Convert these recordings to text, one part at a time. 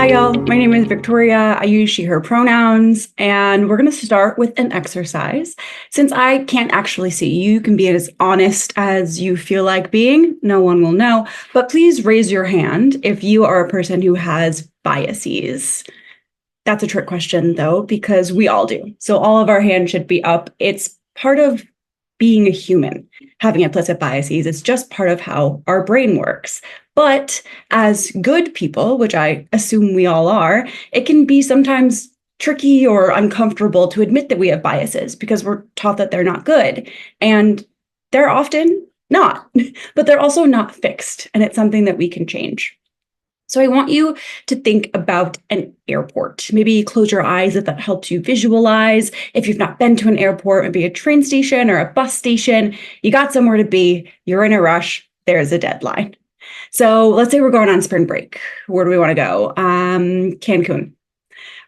Hi, y'all. My name is Victoria. I use she, her pronouns, and we're going to start with an exercise. Since I can't actually see you, you can be as honest as you feel like being. No one will know, but please raise your hand if you are a person who has biases. That's a trick question, though, because we all do. So all of our hands should be up. It's part of being a human, having implicit biases. It's just part of how our brain works. But as good people, which I assume we all are, it can be sometimes tricky or uncomfortable to admit that we have biases because we're taught that they're not good. And they're often not, but they're also not fixed. And it's something that we can change. So I want you to think about an airport. Maybe close your eyes if that helps you visualize. If you've not been to an airport, maybe a train station or a bus station, you got somewhere to be, you're in a rush, there's a deadline. So let's say we're going on spring break. Where do we want to go? Cancun.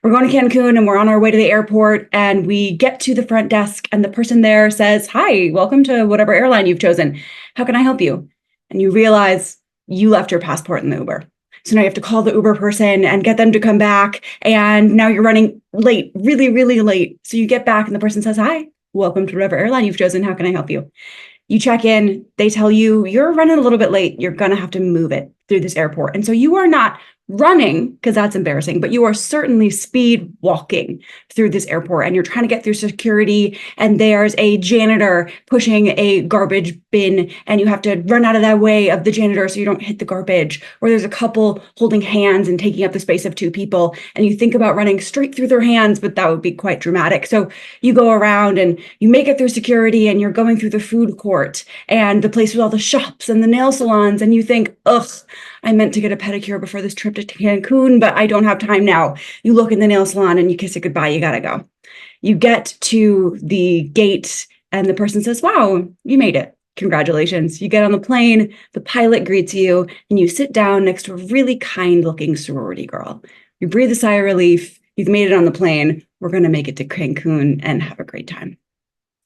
We're going to Cancun and we're on our way to the airport and we get to the front desk and the person there says, "Hi, welcome to whatever airline you've chosen. How can I help you?" And you realize you left your passport in the Uber. So now you have to call the Uber person and get them to come back. And now you're running late, really, really late. So you get back and the person says, "Hi, welcome to whatever airline you've chosen. How can I help you?" You check in, they tell you you're running a little bit late. You're going to have to move it through this airport. And so you are not running, because that's embarrassing, but you are certainly speed walking through this airport and you're trying to get through security and there's a janitor pushing a garbage bin and you have to run out of that way of the janitor so you don't hit the garbage, or there's a couple holding hands and taking up the space of two people and you think about running straight through their hands, but that would be quite dramatic. So you go around and you make it through security and you're going through the food court and the place with all the shops and the nail salons and you think, ugh, I meant to get a pedicure before this trip to Cancun, but I don't have time now. You look in the nail salon and you kiss it goodbye. You gotta go. You get to the gate and the person says, "Wow, you made it. Congratulations." You get on the plane, the pilot greets you, and you sit down next to a really kind-looking sorority girl. You breathe a sigh of relief. You've made it on the plane. We're gonna make it to Cancun and have a great time.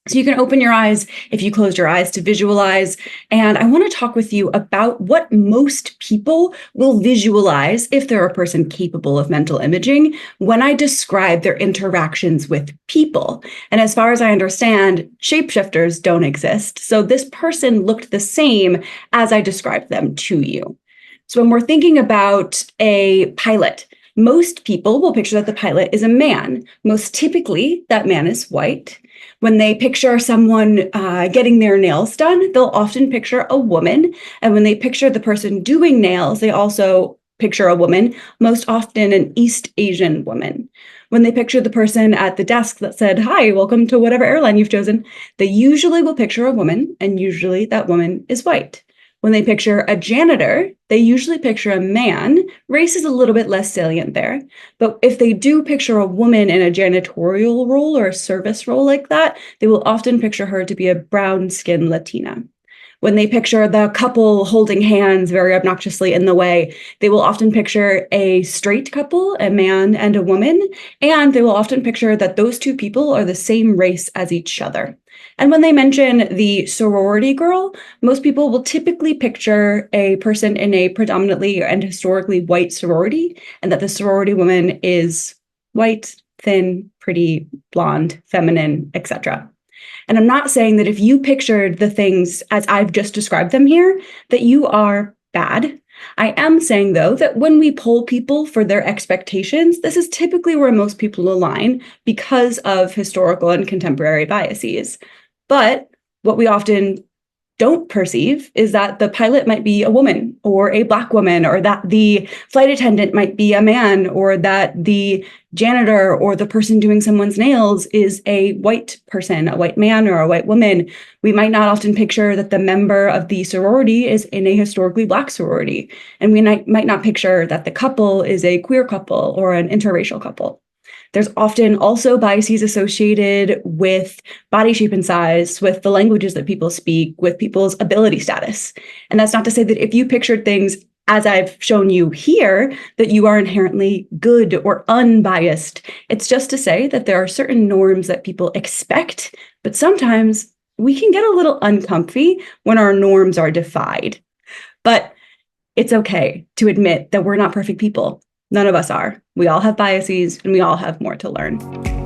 So you can open your eyes if you closed your eyes to visualize. And I want to talk with you about what most people will visualize if they're a person capable of mental imaging when I describe their interactions with people. And as far as I understand, shapeshifters don't exist. So this person looked the same as I described them to you. So when we're thinking about a pilot, most people will picture that the pilot is a man. Most typically, that man is white. When they picture someone getting their nails done, they'll often picture a woman. And when they picture the person doing nails, they also picture a woman, most often an East Asian woman. When they picture the person at the desk that said, "Hi, welcome to whatever airline you've chosen," they usually will picture a woman, and usually that woman is white. When they picture a janitor, they usually picture a man. Race is a little bit less salient there. But if they do picture a woman in a janitorial role or a service role like that, they will often picture her to be a brown-skinned Latina. When they picture the couple holding hands very obnoxiously in the way, they will often picture a straight couple, a man and a woman, and they will often picture that those two people are the same race as each other. And when they mention the sorority girl, most people will typically picture a person in a predominantly and historically white sorority, and that the sorority woman is white, thin, pretty, blonde, feminine, etc. And I'm not saying that if you pictured the things as I've just described them here, that you are bad. I am saying, though, that when we poll people for their expectations, this is typically where most people align because of historical and contemporary biases. But what we often don't perceive is that the pilot might be a woman or a Black woman, or that the flight attendant might be a man, or that the janitor or the person doing someone's nails is a white person, a white man or a white woman. We might not often picture that the member of the sorority is in a historically Black sorority. And we might not picture that the couple is a queer couple or an interracial couple. There's often also biases associated with body shape and size, with the languages that people speak, with people's ability status. And that's not to say that if you pictured things as I've shown you here, that you are inherently good or unbiased. It's just to say that there are certain norms that people expect, but sometimes we can get a little uncomfy when our norms are defied. But it's okay to admit that we're not perfect people. None of us are. We all have biases and we all have more to learn.